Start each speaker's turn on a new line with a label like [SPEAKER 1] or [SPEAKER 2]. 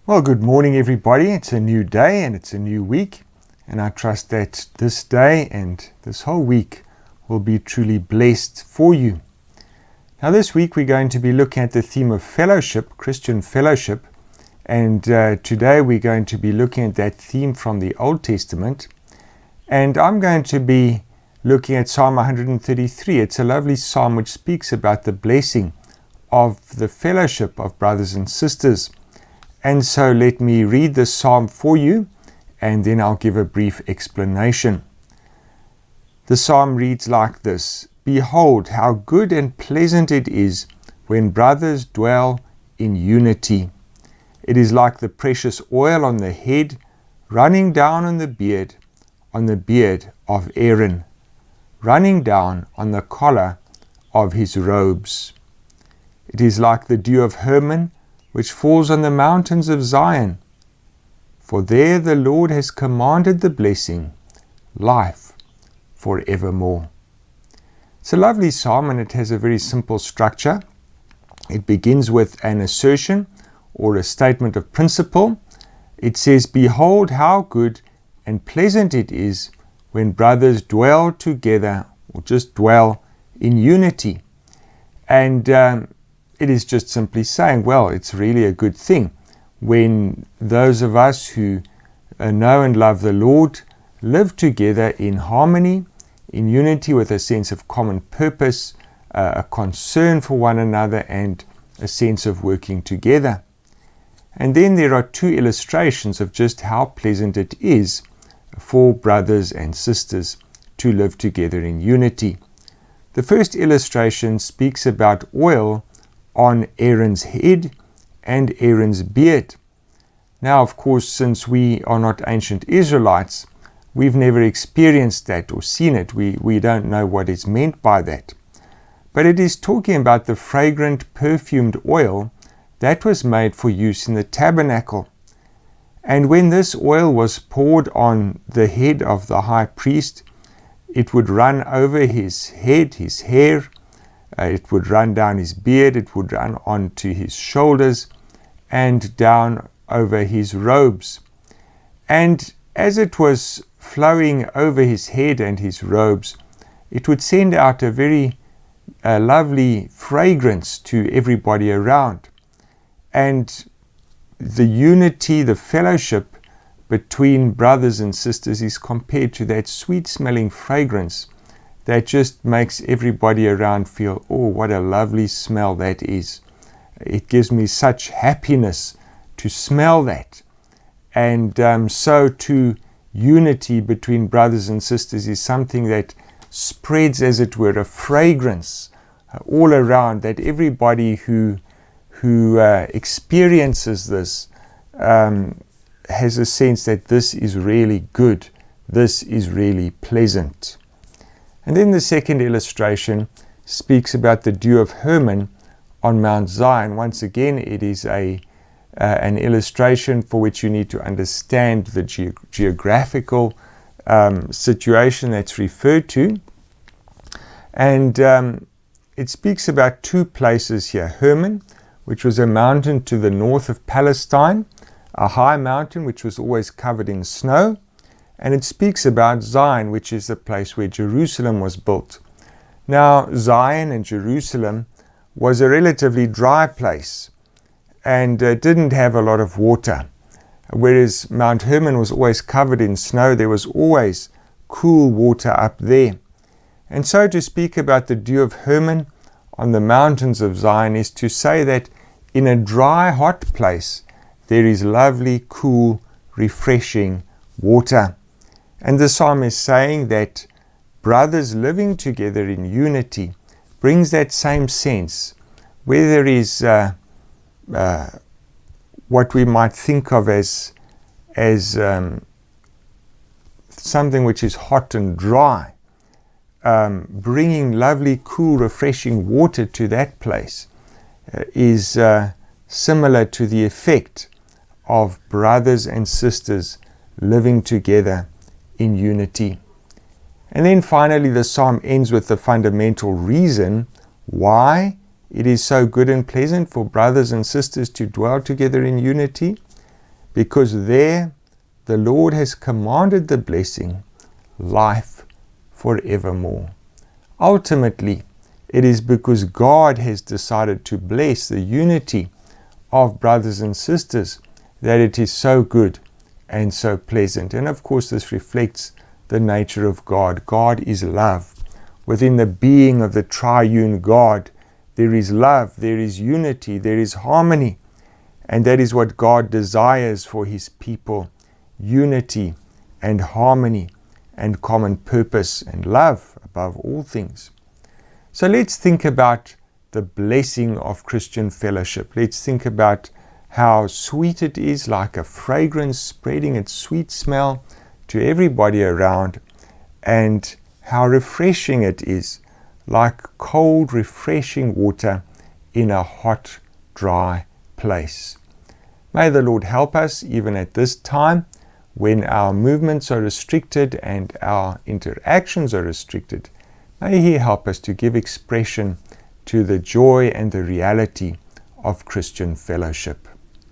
[SPEAKER 1] Well, good morning, everybody. It's a new day and it's a new week, and I trust that this day and this whole week will be truly blessed for you. Now, this week we're going to be looking at the theme of fellowship, Christian fellowship, and today we're going to be looking at that theme from the Old Testament, and I'm going to be looking at Psalm 133. It's a lovely psalm which speaks about the blessing of the fellowship of brothers and sisters. And so let me read the psalm for you, and then I'll give a brief explanation. The psalm reads like this: Behold, how good and pleasant it is when brothers dwell in unity. It is like the precious oil on the head, running down on the beard of Aaron, running down on the collar of his robes. It is like the dew of Hermon, which falls on the mountains of Zion. For there the Lord has commanded the blessing, life forevermore. It's a lovely psalm, and it has a very simple structure. It begins with an assertion or a statement of principle. It says, Behold, how good and pleasant it is when brothers dwell together, or just dwell in unity. And it is just simply saying, well, it's really a good thing when those of us who know and love the Lord live together in harmony, in unity, with a sense of common purpose, a concern for one another, and a sense of working together. And then there are two illustrations of just how pleasant it is for brothers and sisters to live together in unity. The first illustration speaks about oil on Aaron's head and Aaron's beard. Now, of course, since we are not ancient Israelites, we've never experienced that or seen it. We don't know what is meant by that. But it is talking about the fragrant, perfumed oil that was made for use in the tabernacle. And when this oil was poured on the head of the high priest, it would run over his head, his hair, it would run down his beard, it would run onto his shoulders, and down over his robes. And as it was flowing over his head and his robes, it would send out a very lovely fragrance to everybody around. And the unity, the fellowship between brothers and sisters is compared to that sweet-smelling fragrance that just makes everybody around feel, oh, what a lovely smell that is. It gives me such happiness to smell that. And so too, unity between brothers and sisters is something that spreads, as it were, a fragrance all around, that everybody who experiences this has a sense that this is really good, this is really pleasant. And then the second illustration speaks about the dew of Hermon on Mount Zion. Once again, it is an illustration for which you need to understand the geographical situation that's referred to. And it speaks about two places here. Hermon, which was a mountain to the north of Palestine, a high mountain which was always covered in snow. And it speaks about Zion, which is the place where Jerusalem was built. Now, Zion and Jerusalem was a relatively dry place and didn't have a lot of water. Whereas Mount Hermon was always covered in snow, there was always cool water up there. And so to speak about the dew of Hermon on the mountains of Zion is to say that in a dry, hot place, there is lovely, cool, refreshing water. And the psalm is saying that brothers living together in unity brings that same sense, where there is what we might think of as something which is hot and dry, bringing lovely, cool, refreshing water to that place is similar to the effect of brothers and sisters living together in unity. And then finally, the psalm ends with the fundamental reason why it is so good and pleasant for brothers and sisters to dwell together in unity. because there the Lord has commanded the blessing, life forevermore. Ultimately, it is because God has decided to bless the unity of brothers and sisters that it is so good and so pleasant. And of course, this reflects the nature of God. God is love. Within the being of the triune God, there is love, there is unity, there is harmony. And that is what God desires for His people: unity and harmony and common purpose and love above all things. So let's think about the blessing of Christian fellowship. Let's think about how sweet it is, like a fragrance spreading its sweet smell to everybody around, and how refreshing it is, like cold, refreshing water in a hot, dry place. May the Lord help us even at this time when our movements are restricted and our interactions are restricted. May He help us to give expression to the joy and the reality of Christian fellowship.